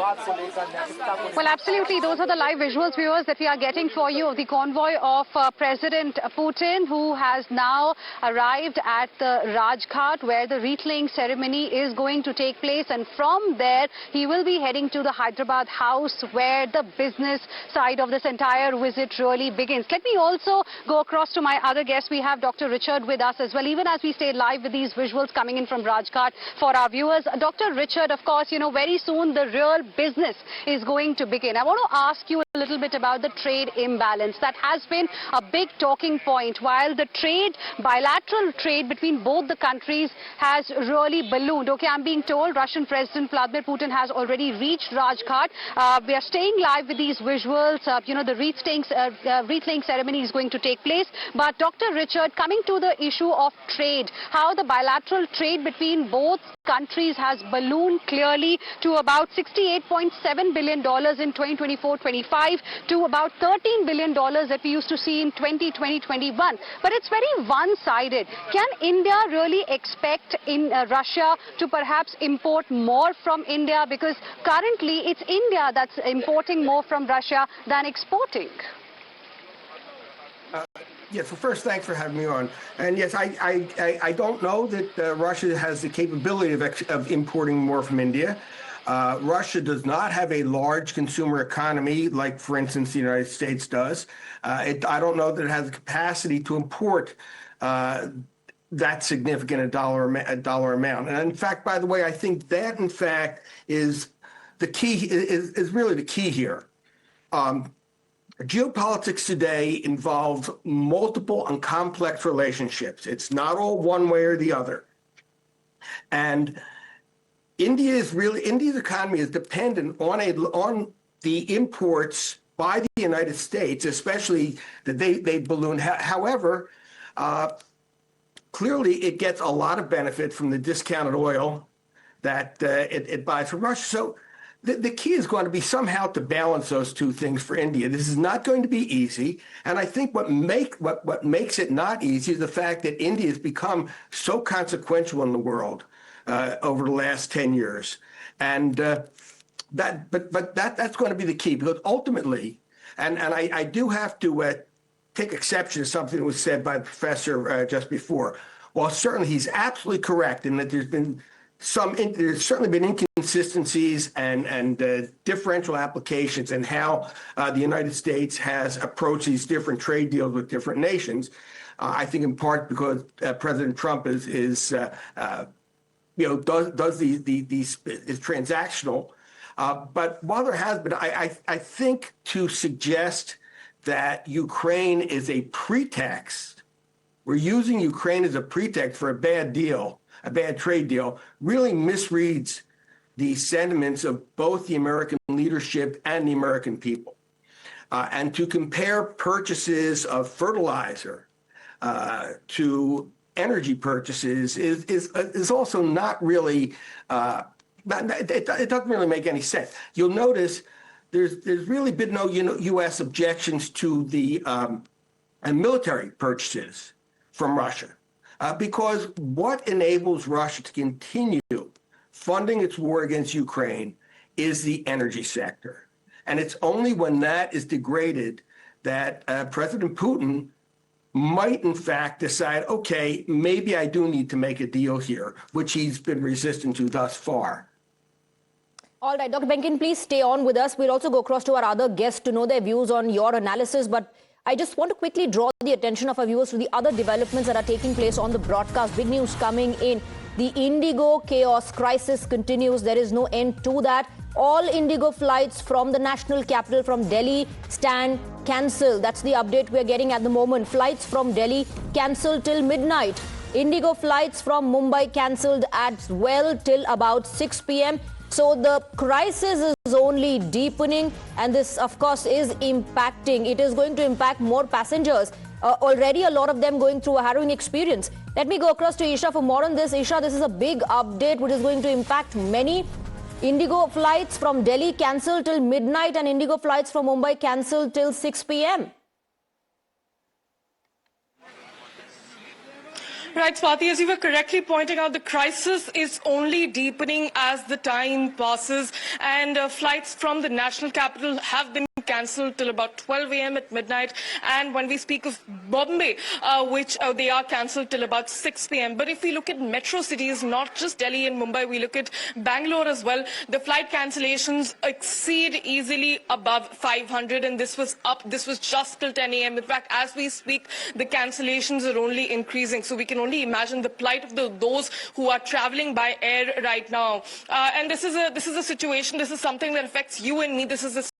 Well, absolutely. Those are the live visuals, viewers, that we are getting for you of the convoy of President Putin, who has now arrived at the Rajghat, where the wreath-laying ceremony is going to take place. And from there, he will be heading to the Hyderabad house, where the business side of this entire visit really begins. Let me also go across to my other guest. We have Dr. Richard with us as well, even as we stay live with these visuals coming in from Rajghat for our viewers. Dr. Richard, of course, you know, very soon the real business is going to begin. I want to ask you a little bit about the trade imbalance. That has been a big talking point. While the bilateral trade between both the countries has really ballooned. Okay, I'm being told Russian President Vladimir Putin has already reached Rajghat. We are staying live with these visuals. You know, the wreath-laying ceremony is going to take place. But Dr. Richard, coming to the issue of trade, how the bilateral trade between both countries has ballooned clearly to about $68.7 billion in 2024-25 to about $13 billion that we used to see in 2020-21. But it's very one-sided. Can India really expect Russia to perhaps import more from India? Because currently it's India that's importing more from Russia than exporting. Yes, well, first, thanks for having me on. And yes, I don't know that Russia has the capability of importing more from India. Russia does not have a large consumer economy like, for instance, the United States does. I don't know that it has the capacity to import that significant a dollar amount. And in fact, by the way, I think that, in fact, is the key, is really the key here. Geopolitics today involves multiple and complex relationships. It's not all one way or the other. And India's economy is dependent on the imports by the United States, especially that they balloon. However, clearly it gets a lot of benefit from the discounted oil that it buys from Russia. So the key is going to be somehow to balance those two things for India. This is not going to be easy, and I think what makes it not easy is the fact that India has become so consequential in the world over the last 10 years, and that's going to be the key, because ultimately, and I do have to take exception to something that was said by the professor just before. While certainly he's absolutely correct in that there's certainly been inconsistencies and differential applications in how the United States has approached these different trade deals with different nations. I think in part because President Trump is transactional. But while there has been, I think to suggest that Ukraine is a pretext, we're using Ukraine as a pretext for a bad deal, a bad trade deal, really misreads the sentiments of both the American leadership and the American people. And to compare purchases of fertilizer to energy purchases is also not really, it doesn't really make any sense. You'll notice there's really been no U.S. objections to the military purchases from Russia. Because what enables Russia to continue funding its war against Ukraine is the energy sector. And it's only when that is degraded that President Putin might, in fact, decide, okay, maybe I do need to make a deal here, which he's been resistant to thus far. All right, Dr. Benkin, please stay on with us. We'll also go across to our other guests to know their views on your analysis. But I just want to quickly draw the attention of our viewers to the other developments that are taking place on the broadcast. Big news coming in. The Indigo chaos crisis continues. There is no end to that. All Indigo flights from the national capital, from Delhi, stand cancelled. That's the update we're getting at the moment. Flights from Delhi cancelled till midnight. Indigo flights from Mumbai cancelled as well till about 6 p.m. So the crisis is only deepening, and this, of course, is impacting. It is going to impact more passengers. Already a lot of them going through a harrowing experience. Let me go across to Isha for more on this. Isha, this is a big update which is going to impact many. Indigo flights from Delhi cancelled till midnight, and Indigo flights from Mumbai cancelled till 6 p.m. Right, Swati, as you were correctly pointing out, the crisis is only deepening as the time passes, and flights from the national capital have been cancelled till about 12 a.m. at midnight, and when we speak of Bombay, which they are cancelled till about 6 p.m. But if we look at metro cities, not just Delhi and Mumbai, we look at Bangalore as well, the flight cancellations exceed easily above 500, and this was just till 10 a.m. In fact, as we speak, the cancellations are only increasing. So we can only imagine the plight of those who are traveling by air right now. And this is a situation, this is something that affects you and me. This is a